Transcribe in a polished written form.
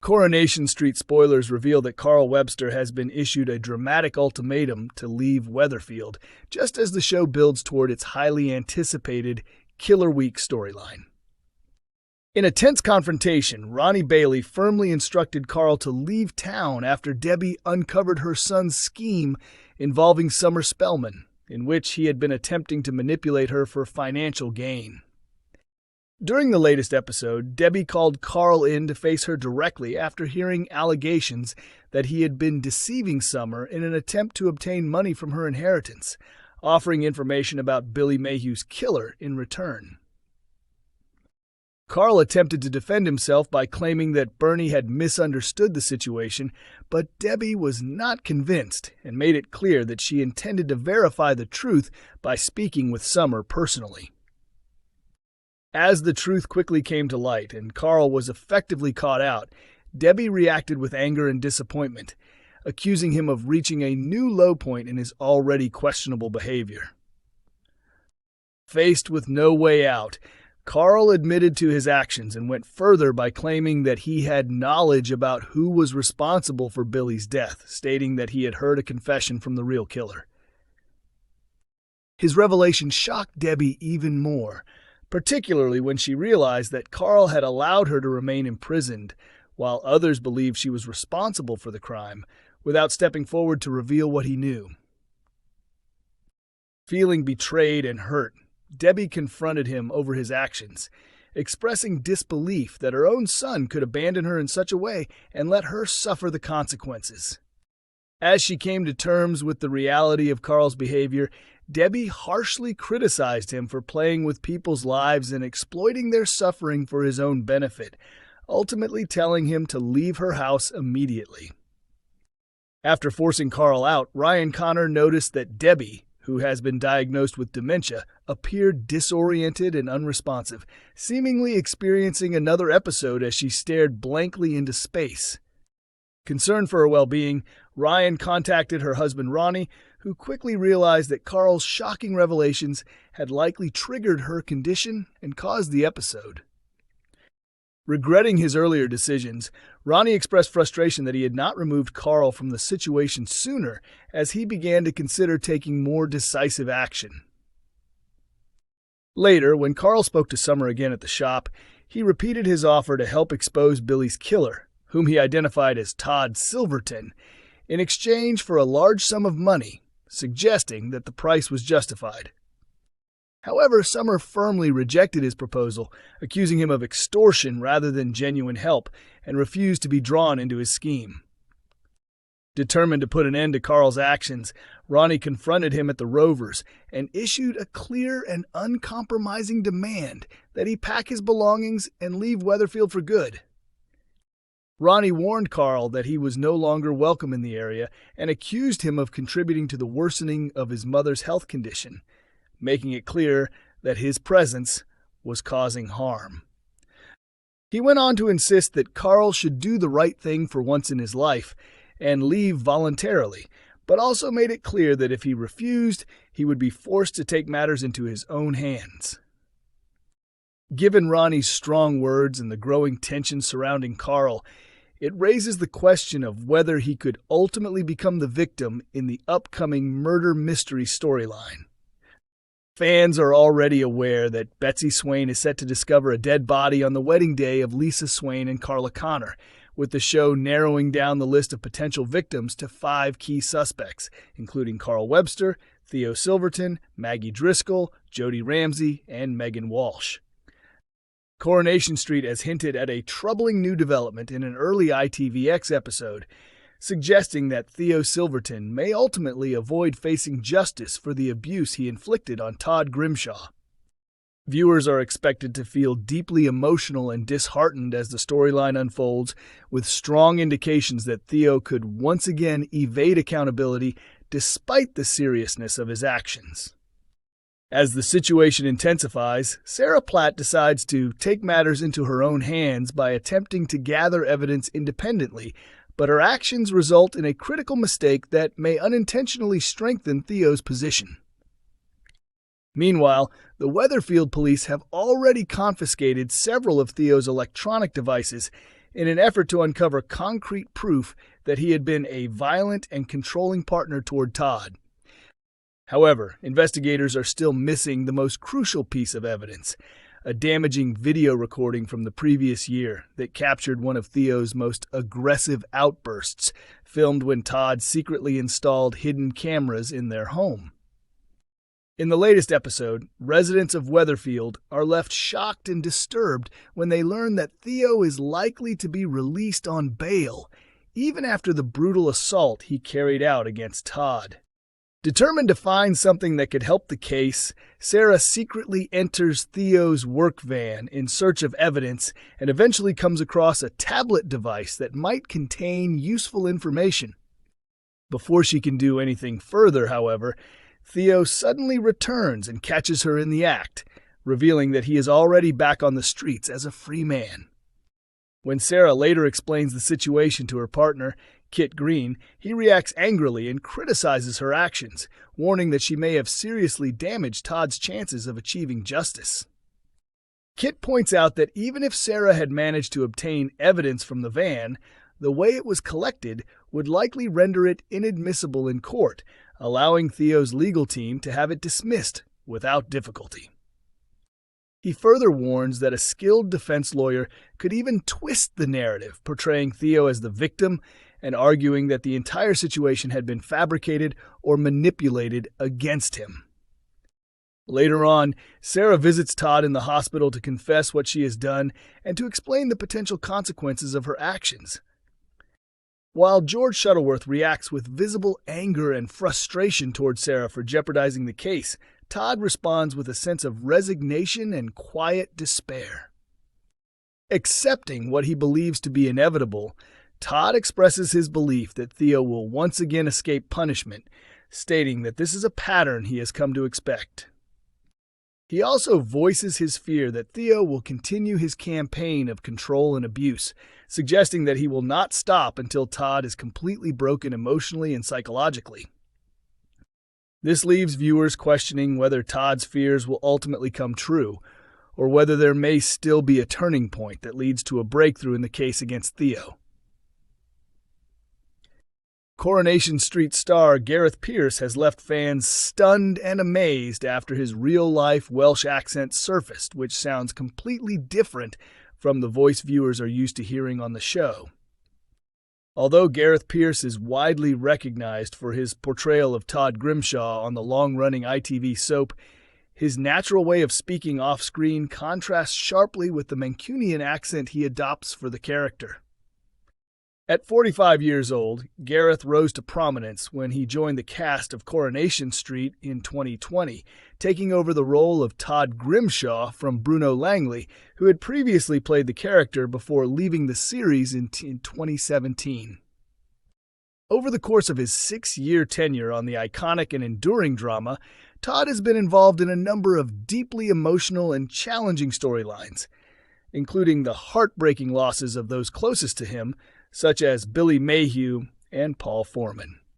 Coronation Street spoilers reveal that Carl Webster has been issued a dramatic ultimatum to leave Weatherfield, just as the show builds toward its highly anticipated Killer Week storyline. In a tense confrontation, Ronnie Bailey firmly instructed Carl to leave town after Debbie uncovered her son's scheme involving Summer Spellman, in which he had been attempting to manipulate her for financial gain. During the latest episode, Debbie called Carl in to face her directly after hearing allegations that he had been deceiving Summer in an attempt to obtain money from her inheritance, offering information about Billy Mayhew's killer in return. Carl attempted to defend himself by claiming that Bernie had misunderstood the situation, but Debbie was not convinced and made it clear that she intended to verify the truth by speaking with Summer personally. As the truth quickly came to light and Carl was effectively caught out, Debbie reacted with anger and disappointment, accusing him of reaching a new low point in his already questionable behavior. Faced with no way out, Carl admitted to his actions and went further by claiming that he had knowledge about who was responsible for Billy's death, stating that he had heard a confession from the real killer. His revelation shocked Debbie even more, particularly when she realized that Carl had allowed her to remain imprisoned, while others believed she was responsible for the crime, without stepping forward to reveal what he knew. Feeling betrayed and hurt, Debbie confronted him over his actions, expressing disbelief that her own son could abandon her in such a way and let her suffer the consequences. As she came to terms with the reality of Carl's behavior, Debbie harshly criticized him for playing with people's lives and exploiting their suffering for his own benefit, ultimately telling him to leave her house immediately. After forcing Carl out, Ryan Connor noticed that Debbie, who has been diagnosed with dementia, appeared disoriented and unresponsive, seemingly experiencing another episode as she stared blankly into space. Concerned for her well-being, Ryan contacted her husband Ronnie, who quickly realized that Carl's shocking revelations had likely triggered her condition and caused the episode. Regretting his earlier decisions, Ronnie expressed frustration that he had not removed Carl from the situation sooner, as he began to consider taking more decisive action. Later, when Carl spoke to Summer again at the shop, he repeated his offer to help expose Billy's killer, whom he identified as Todd Silverton, in exchange for a large sum of money, suggesting that the price was justified. However, Summer firmly rejected his proposal, accusing him of extortion rather than genuine help, and refused to be drawn into his scheme. Determined to put an end to Carl's actions, Ronnie confronted him at the Rovers and issued a clear and uncompromising demand that he pack his belongings and leave Weatherfield for good. Ronnie warned Carl that he was no longer welcome in the area and accused him of contributing to the worsening of his mother's health condition, making it clear that his presence was causing harm. He went on to insist that Carl should do the right thing for once in his life and leave voluntarily, but also made it clear that if he refused, he would be forced to take matters into his own hands. Given Ronnie's strong words and the growing tension surrounding Carl, it raises the question of whether he could ultimately become the victim in the upcoming murder mystery storyline. Fans are already aware that Betsy Swain is set to discover a dead body on the wedding day of Lisa Swain and Carla Connor, with the show narrowing down the list of potential victims to 5 key suspects, including Carl Webster, Theo Silverton, Maggie Driscoll, Jody Ramsey, and Megan Walsh. Coronation Street has hinted at a troubling new development in an early ITVX episode, suggesting that Theo Silverton may ultimately avoid facing justice for the abuse he inflicted on Todd Grimshaw. Viewers are expected to feel deeply emotional and disheartened as the storyline unfolds, with strong indications that Theo could once again evade accountability despite the seriousness of his actions. As the situation intensifies, Sarah Platt decides to take matters into her own hands by attempting to gather evidence independently, but her actions result in a critical mistake that may unintentionally strengthen Theo's position. Meanwhile, the Weatherfield police have already confiscated several of Theo's electronic devices, in an effort to uncover concrete proof that he had been a violent and controlling partner toward Todd. However, investigators are still missing the most crucial piece of evidence, a damaging video recording from the previous year that captured one of Theo's most aggressive outbursts, filmed when Todd secretly installed hidden cameras in their home. In the latest episode, residents of Weatherfield are left shocked and disturbed when they learn that Theo is likely to be released on bail, even after the brutal assault he carried out against Todd. Determined to find something that could help the case, Sarah secretly enters Theo's work van in search of evidence and eventually comes across a tablet device that might contain useful information. Before she can do anything further, however, Theo suddenly returns and catches her in the act, revealing that he is already back on the streets as a free man. When Sarah later explains the situation to her partner, Kit Green, he reacts angrily and criticizes her actions, warning that she may have seriously damaged Todd's chances of achieving justice. Kit points out that even if Sarah had managed to obtain evidence from the van, the way it was collected would likely render it inadmissible in court, allowing Theo's legal team to have it dismissed without difficulty. He further warns that a skilled defense lawyer could even twist the narrative, portraying Theo as the victim and arguing that the entire situation had been fabricated or manipulated against him. Later on, Sarah visits Todd in the hospital to confess what she has done and to explain the potential consequences of her actions. While George Shuttleworth reacts with visible anger and frustration toward Sarah for jeopardizing the case, Todd responds with a sense of resignation and quiet despair. Accepting what he believes to be inevitable, Todd expresses his belief that Theo will once again escape punishment, stating that this is a pattern he has come to expect. He also voices his fear that Theo will continue his campaign of control and abuse, suggesting that he will not stop until Todd is completely broken emotionally and psychologically. This leaves viewers questioning whether Todd's fears will ultimately come true, or whether there may still be a turning point that leads to a breakthrough in the case against Theo. Coronation Street star Gareth Pierce has left fans stunned and amazed after his real-life Welsh accent surfaced, which sounds completely different from the voice viewers are used to hearing on the show. Although Gareth Pierce is widely recognized for his portrayal of Todd Grimshaw on the long-running ITV soap, his natural way of speaking off-screen contrasts sharply with the Mancunian accent he adopts for the character. At 45 years old, Gareth rose to prominence when he joined the cast of Coronation Street in 2020, taking over the role of Todd Grimshaw from Bruno Langley, who had previously played the character before leaving the series in 2017. Over the course of his 6-year tenure on the iconic and enduring drama, Todd has been involved in a number of deeply emotional and challenging storylines, including the heartbreaking losses of those closest to him, such as Billy Mayhew and Paul Foreman.